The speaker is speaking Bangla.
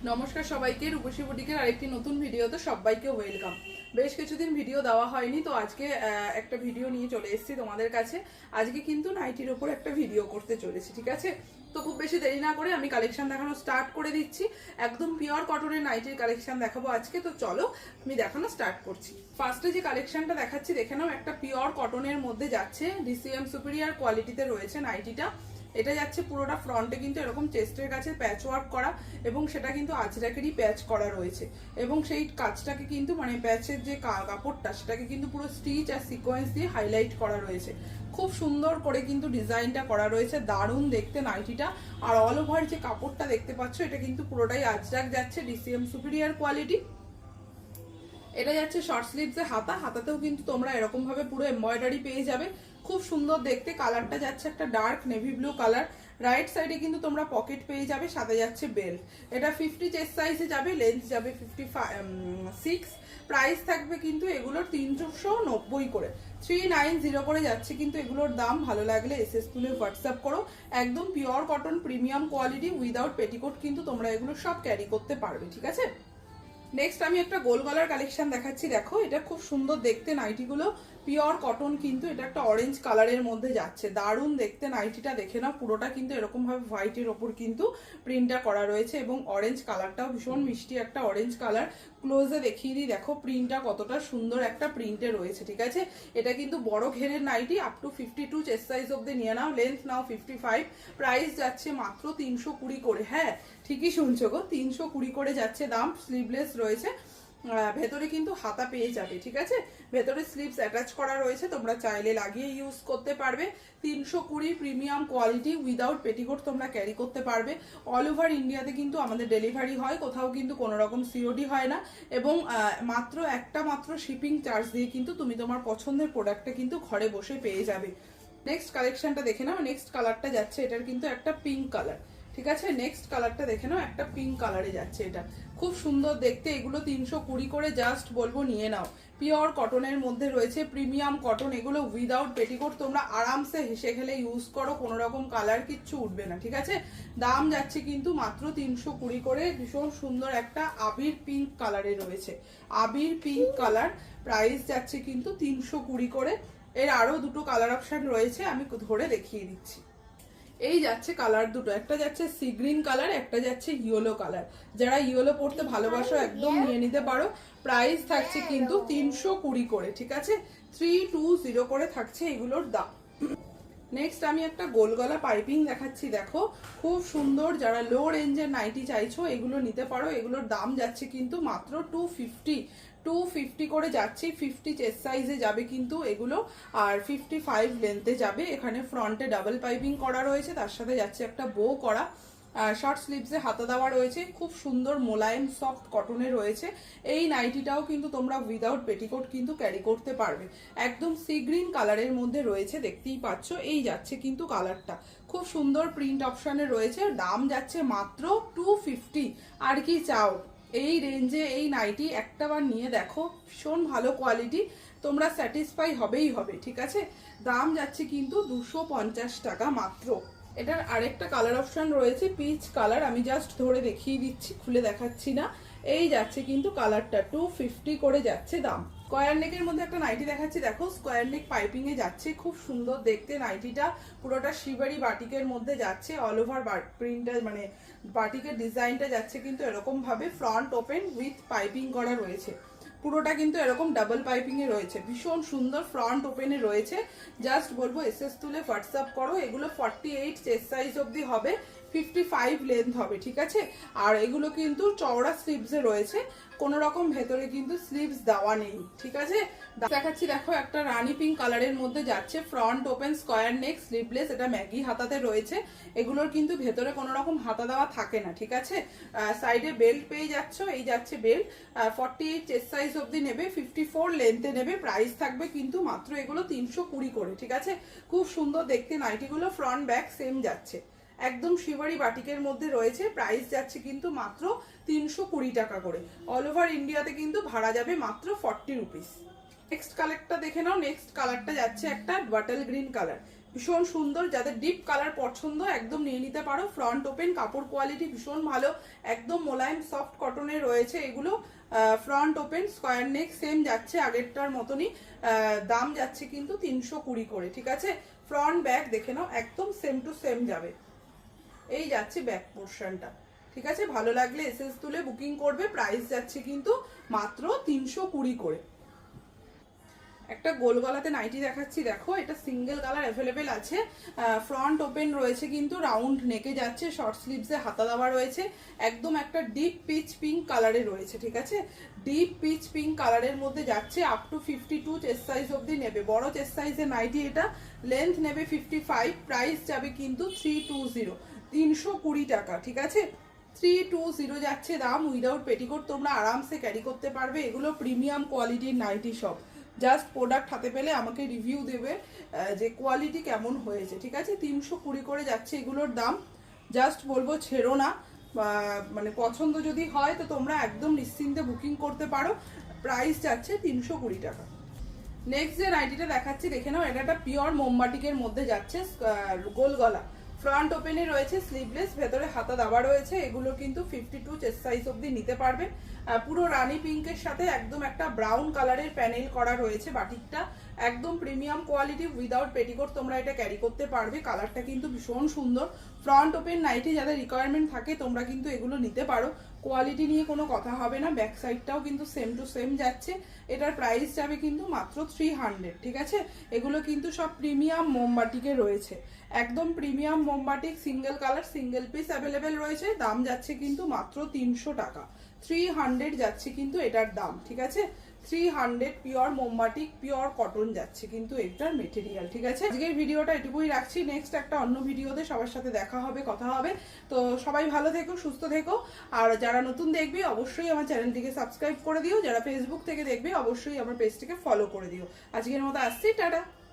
নমস্কার সবাইকে, রূপসী বুটিকের আরেকটি নতুন ভিডিওতে সবাইকে ওয়েলকাম। বেশ কিছুদিন ভিডিও দেওয়া হয়নি, তো আজকে একটা ভিডিও নিয়ে চলে এসেছি তোমাদের কাছে। আজকে কিন্তু নাইটির ওপর একটা ভিডিও করতে চলেছি, ঠিক আছে? তো খুব বেশি দেরি না করে আমি কালেকশন দেখানো স্টার্ট করে দিচ্ছি। একদম পিওর কটনের নাইটির কালেকশন দেখাবো আজকে, তো চলো আমি দেখানো স্টার্ট করছি। ফার্স্টে যে কালেকশনটা দেখাচ্ছি দেখে নাও, একটা পিওর কটনের মধ্যে যাচ্ছে, ডিসিএম সুপিরিয়ার কোয়ালিটিতে রয়েছে নাইটিটা। এটা যাচ্ছে পুরোটা ফ্রন্টে কিন্তু এরকম চেস্টের কাছে প্যাচ ওয়ার্ক করা, এবং সেটা কিন্তু আজরাকেরই প্যাচ করা রয়েছে, এবং সেই কাজটাকে কিন্তু মানে প্যাচের যে কাপড়টা সেটাকে কিন্তু পুরো স্টিচ আর সিকোয়েন্স দিয়ে হাইলাইট করা রয়েছে। খুব সুন্দর করে কিন্তু ডিজাইনটা করা রয়েছে, দারুণ দেখতে নাইটিটা। আর অল ওভার যে কাপড়টা দেখতে পাচ্ছ এটা কিন্তু পুরোটাই আজরাক যাচ্ছে, ডিসিএম সুপিরিয়ার কোয়ালিটি। এটা যাচ্ছে শর্ট স্লিভসে হাতাতেও কিন্তু তোমরা এরকম ভাবে পুরো এমব্রয়ডারি পেয়ে যাবে, খুব সুন্দর দেখতে। কালারটা যাচ্ছে একটা dark navy blue colour. Right সাইডে কিন্তু তোমরা পকেট পেয়ে যাবে, সাথে যাচ্ছে বেল্ট। এটা 50 চেস্ট সাইজে যাবে, লেন্থ যাবে 56। প্রাইস থাকবে কিন্তু এগুলোর 390 করে, 390 করে যাচ্ছে কিন্তু এগুলোর দাম। ভালো লাগলে এসএস তুলে হোয়াটসঅ্যাপ করো। একদম pure cotton premium quality, without petticoat কিন্তু তোমরা এগুলো সব ক্যারি করতে পারবে, ঠিক আছে? নেক্সট আমি একটা গোল গলার কালেকশন দেখাচ্ছি, দেখো এটা খুব সুন্দর দেখতে নাইটিগুলো, পিওর কটন কিন্তু। এটা একটা অরেঞ্জ কালারের মধ্যে যাচ্ছে, দারুণ দেখতে নাইটিটা। দেখে নাও পুরোটা কিন্তু এরকম ভাবে হোয়াইটের ওপর কিন্তু প্রিন্টটা করা রয়েছে, এবং অরেঞ্জ কালারটাও ভীষণ মিষ্টি একটা অরেঞ্জ কালার। ক্লোজে দেখিয়ে দিই, দেখো প্রিন্টটা কতটা সুন্দর একটা প্রিন্টে রয়েছে, ঠিক আছে? এটা কিন্তু বড় ঘেরের nighty, up to 52 chest size অব্দি নিয়ে নাও, লেন্থ নাও 55। প্রাইস যাচ্ছে মাত্র 320 করে। হ্যাঁ, ঠিকই শুনছো গো, 320 করে যাচ্ছে দাম। স্লিভলেস রয়েছে, ভেতরে কিন্তু হাতা পেয়ে যাবে, ঠিক আছে? ভেতরে স্লিভস অ্যাটাচ করা রয়েছে, তোমরা চাইলে লাগিয়ে ইউজ করতে পারবে। 320 প্রিমিয়াম কোয়ালিটি, উইদাউট পেটিকোট তোমরা ক্যারি করতে পারবে। অল ওভার ইন্ডিয়াতে কিন্তু আমাদের ডেলিভারি হয়, কোথাও কিন্তু কোনো রকম সিওডি হয় না, এবং মাত্র শিপিং চার্জ দিয়ে কিন্তু তুমি তোমার পছন্দের প্রোডাক্টটা কিন্তু ঘরে বসে পেয়ে যাবে। নেক্সট কালেকশনটা দেখে নাও। নেক্সট কালারটা যাচ্ছে, এটার কিন্তু একটা পিঙ্ক কালার, ঠিক আছে? নেক্সট কালারটা দেখে নাও, একটা পিঙ্ক কালারে যাচ্ছে, এটা খুব সুন্দর দেখতে। এগুলো 320 করে, জাস্ট বলবো নিয়ে নাও। পিওর কটনের মধ্যে রয়েছে, প্রিমিয়াম কটন এগুলো, উইদাউট পেটিকোট তোমরা আরামসে হেসে খেলে ইউজ করো, কোনো রকম কালার কিচ্ছু উঠবে না, ঠিক আছে? দাম যাচ্ছে কিন্তু মাত্র 320 করে। ভীষণ সুন্দর একটা আবির পিঙ্ক কালারে রয়েছে, আবির পিঙ্ক কালার। প্রাইস যাচ্ছে কিন্তু 320 করে। এর আরো দুটো কালার অপশন রয়েছে, আমি ধরে দেখিয়ে দিচ্ছি। এই যাচ্ছে কালার দুটো, একটা যাচ্ছে সি গ্রিন কালার, একটা যাচ্ছে ইয়েলো কালার। যারা ইয়েলো পড়তে ভালোবাসো একদম নিয়ে নিতে পারো। প্রাইস থাকছে কিন্তু 320 করে, ঠিক আছে? 320 করে থাকছে এগুলোর দাম। নেক্সট আমি একটা গোল গলা পাইপিং দেখাচ্ছি, দেখো খুব সুন্দর। যারা লো রেঞ্জের নাইটি চাইছো এগুলো নিতে পারো। এগুলোর দাম যাচ্ছে কিন্তু মাত্র 250 করে যাচ্ছে। 50 চেস্ট সাইজে যাবে কিন্তু এগুলো, আর 55 লেন্থে যাবে। এখানে ফ্রন্টে ডাবল পাইপিং করা রয়েছে, তার সাথে যাচ্ছে একটা বো করা। শর্ট স্লিভসে হাতা দেওয়া রয়েছে, খুব সুন্দর মোলায়েম সফট কটনে রয়েছে। এই নাইটিটাও কিন্তু তোমরা উইদাউট পেটিকোট কিন্তু ক্যারি করতে পারবে। একদম সি গ্রিন কালারের মধ্যে রয়েছে, দেখতেই পাচ্ছ। এই যাচ্ছে কিন্তু কালারটা, খুব সুন্দর প্রিন্ট অপশনে রয়েছে। দাম যাচ্ছে মাত্র 250। আর কি চাও? এই রেঞ্জে এই নাইটি একটাবার নিয়ে দেখো, ভীষণ ভালো কোয়ালিটি, তোমরা স্যাটিসফাই হবেই হবে, ঠিক আছে? দাম যাচ্ছে কিন্তু 250 টাকা মাত্র। এটার আরেকটা কালার অপশন রয়েছে, পিচ কালার। আমি জাস্ট ধরে দেখিয়ে দিচ্ছি, খুলে দেখাচ্ছি না। এই যাচ্ছে কিন্তু কালারটা 250 করে যাচ্ছে দাম। স্কোয়ার নেকের মধ্যে একটা নাইটি দেখাচ্ছি, দেখো স্কোয়ার নেক পাইপিং এ যাচ্ছে, খুব সুন্দর দেখতে নাইটিটা। পুরোটা শিবারি বাটিকের মধ্যে যাচ্ছে, অল ওভার প্রিন্টটা মানে বাটিকের ডিজাইনটা যাচ্ছে কিন্তু এরকম ভাবে, ফ্রন্ট ওপেন উইথ পাইপিং করা রয়েছে। পুরোটা কিন্তু এরকম ডাবল পাইপিং এ রয়েছে, ভীষণ সুন্দর ফ্রন্ট ওপেনে রয়েছে। জাস্ট বলবো এসএস তুলে হোয়াটসঅ্যাপ করো। এগুলো 48 চেস্ট সাইজ অবধি হবে, 55 লেন্থ হবে, ঠিক আছে? আর এগুলো কিন্তু চওড়া স্লিভসে রয়েছে, কোনো রকম ভেতরে কিন্তু স্লিভস দেওয়া নেই, ঠিক আছে? দেখাচ্ছি, দেখো একটা রানী পিঙ্ক কালারের মধ্যে যাচ্ছে, ফ্রন্ট ওপেন স্কোয়ার নেক স্লিভলেস। এটা ম্যাগি হাতাতে রয়েছে, এগুলোর কিন্তু ভেতরে কোনো রকম হাতা দেওয়া থাকে না, ঠিক আছে? সাইডে বেল্ট পেয়ে যাচ্ছ, এই যাচ্ছে বেল্ট। 48 চেস্ট সাইজ অবধি নেবে, 54 লেন্থে নেবে। প্রাইস থাকবে কিন্তু মাত্র এগুলো 320 করে, ঠিক আছে? খুব সুন্দর দেখতে নাইটিগুলো, ফ্রন্ট ব্যাক সেম যাচ্ছে, একদম শিবারি বাটিকের মধ্যে রয়েছে। প্রাইস যাচ্ছে কিন্তু মাত্র 320 টাকা করে। অল ওভার ইন্ডিয়াতে কিন্তু ভাড়া যাবে মাত্র 40 রুপিস। নেক্সট কালারটা দেখে নাও। নেক্সট কালারটা যাচ্ছে একটা বাটল গ্রিন কালার, ভীষণ সুন্দর, যাদের ডিপ কালার পছন্দ একদম নিয়ে নিতে পারো। ফ্রন্ট ওপেন, কাপড় কোয়ালিটি ভীষণ ভালো, একদম মোলায়েম সফট কটনের রয়েছে এগুলো। ফ্রন্ট ওপেন, স্কোয়ার নেক, সেম যাচ্ছে আগেরটার মতনই। দাম যাচ্ছে কিন্তু 320 করে, ঠিক আছে। ফ্রন্ট ব্যাক দেখে নাও, একদম সেম টু সেম যাবে। এই যাচ্ছে ব্যাক পোর্শনটা, ঠিক আছে। ভালো লাগলে এসএস তুলে বুকিং করবে। প্রাইস যাচ্ছে কিন্তু মাত্র 320 করে। একটা গোল গলাতে নাইটি দেখাচ্ছি, দেখো এটা সিঙ্গেল কালার অ্যাভেলেবেল আছে। ফ্রন্ট ওপেন রয়েছে কিন্তু, রাউন্ড নেকে যাচ্ছে, শর্ট স্লিভসে হাতা দেওয়া রয়েছে। একদম একটা ডিপ পিচ পিঙ্ক কালারে রয়েছে, ঠিক আছে। ডিপ পিচ পিঙ্ক কালারের মধ্যে যাচ্ছে। আপ টু 52 চেস্ট সাইজ অবধি নেবে। বড় চেস্ট সাইজের নাইটি এটা, লেন্থ নেবে 55। প্রাইস যাবে কিন্তু 320, 320 টাকা, ঠিক আছে। 320 যাচ্ছে দাম। উইদাউট পেটিকোট তোমরা আরামসে ক্যারি করতে পারবে। এগুলো প্রিমিয়াম কোয়ালিটির নাইটি সব। জাস্ট প্রোডাক্ট হাতে পেলে আমাকে রিভিউ দেবে যে কোয়ালিটি কেমন হয়েছে, ঠিক আছে। 320 করে যাচ্ছে এগুলোর দাম। জাস্ট বলবো ছেড়ো না, মানে পছন্দ যদি হয় তো তোমরা একদম নিশ্চিন্তে বুকিং করতে পারো। প্রাইস যাচ্ছে 320 টাকা। নেক্সট যে নাইটিটা দেখাচ্ছি দেখে নাও, এটা একটা পিওর মোমবাটিকের মধ্যে যাচ্ছে, গোল গলা। ফ্রন্ট ওপেনে রয়েছে, স্লিভলেস, ভেতরে হাতা দাবা রয়েছে। এগুলো কিন্তু 52 চেস্ট সাইজ অবধি নিতে পারবে। পুরো রানী পিঙ্কের সাথে একদম একটা ব্রাউন কালারের প্যানেল করা রয়েছে বাটিকটা। একদম প্রিমিয়াম কোয়ালিটি, উইদাউট পেটিকোট তোমরা এটা ক্যারি করতে পারবে। কালারটা কিন্তু ভীষণ সুন্দর। ফ্রন্ট ওপেন নাইটি যাদের রিকোয়ারমেন্ট থাকে তোমরা কিন্তু এগুলো নিতে পারো। কোয়ালিটি নিয়ে কোনো কথা হবে না। ব্যাক সাইডটাও কিন্তু সেম টু সেম যাচ্ছে। এটার প্রাইস যাবে কিন্তু মাত্র 300, ঠিক আছে। এগুলো কিন্তু সব প্রিমিয়াম মোমবাটিকে রয়েছে, একদম প্রিমিয়াম মোমবাটিক। Single colour, single piece available রয়েছে। দাম যাচ্ছে কিন্তু মাত্র 300 টাকা। 300 যাচ্ছে কিন্তু এটার দাম, ঠিক আছে। 300 পিওর মোমবাটিক, পিওর কটন যাচ্ছে কিন্তু এটার মেটেরিয়াল, ঠিক আছে। আজকের ভিডিওটা এটুকুই রাখছি। নেক্সট একটা অন্য ভিডিওতে সবার সাথে দেখা হবে, কথা হবে। তো সবাই ভালো থেকো, সুস্থ থেকো। আর যারা নতুন দেখবে অবশ্যই আমার চ্যানেলটিকে সাবস্ক্রাইব করে দিও। যারা ফেসবুক থেকে দেখবে অবশ্যই আমার পেজটিকে ফলো করে দিও। আজকের মতো আসছি, টাটা।